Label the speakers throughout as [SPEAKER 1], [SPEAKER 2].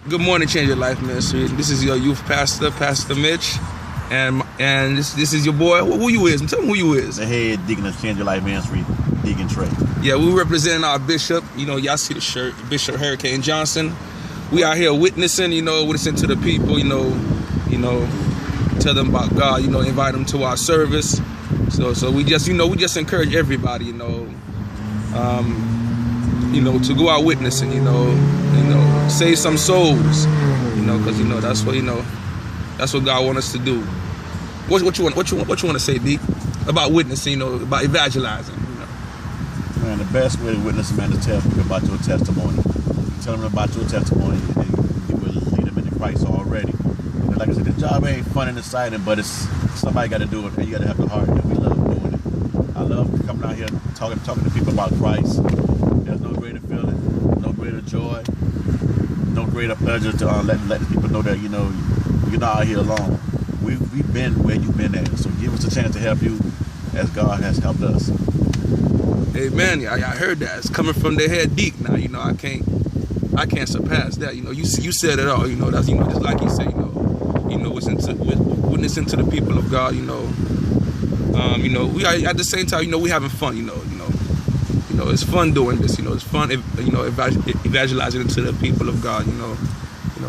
[SPEAKER 1] Good morning, Change Your Life Ministry. This is your youth pastor, Pastor Mitch, and this is your boy. Who you is? Tell me who you is.
[SPEAKER 2] The head deacon of Change Your Life Ministry, Deacon Trey.
[SPEAKER 1] Yeah, we representing our bishop. You know, y'all see the shirt, Bishop Hurricane Johnson. We out here witnessing. Witnessing to the people. Tell them about God. Invite them to our service. So we just encourage everybody. To go out witnessing. Save some souls. Because that's what God wants us to do. What you want to say, Deke, about witnessing? About evangelizing.
[SPEAKER 2] Man, the best way to witness a man is tell people about your testimony. Tell them about your testimony, and you will lead them into Christ already. And like I said, the job ain't fun and exciting, but it's somebody got to do it, and you got to have the heart, and we love doing it. I love coming out here talking to people about Christ. There's no greater feeling, no greater joy, no greater pleasure to let people know that you're not out here alone. We've been where you've been at, so give us a chance to help you as God has helped us.
[SPEAKER 1] Amen. I heard that. It's coming from the head deep. Now, I can't surpass that. You said it all. That's just like you say. Witnessing to the people of God. We are at the same time. We having fun. It's fun doing this. It's fun. Evangelizing to the people of God.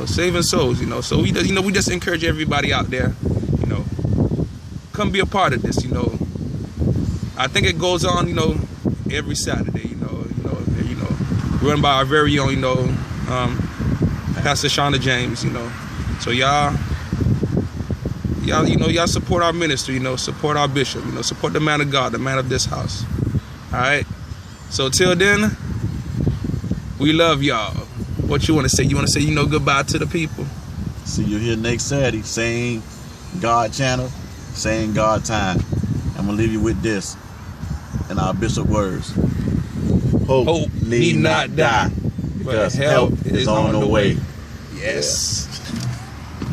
[SPEAKER 1] Saving souls. So we just encourage everybody out there. Come be a part of this. I think it goes on. Every Saturday, run by our very own, Pastor Shauna James, So y'all support our ministry, support our bishop, support the man of God, the man of this house. All right. So till then, we love y'all. What you want to say? You want to say, goodbye to the people?
[SPEAKER 2] See you here next Saturday, same God channel, same God time. I'm gonna leave you with this. In our bishop words, hope need not die, because help is on the way.
[SPEAKER 1] Yes.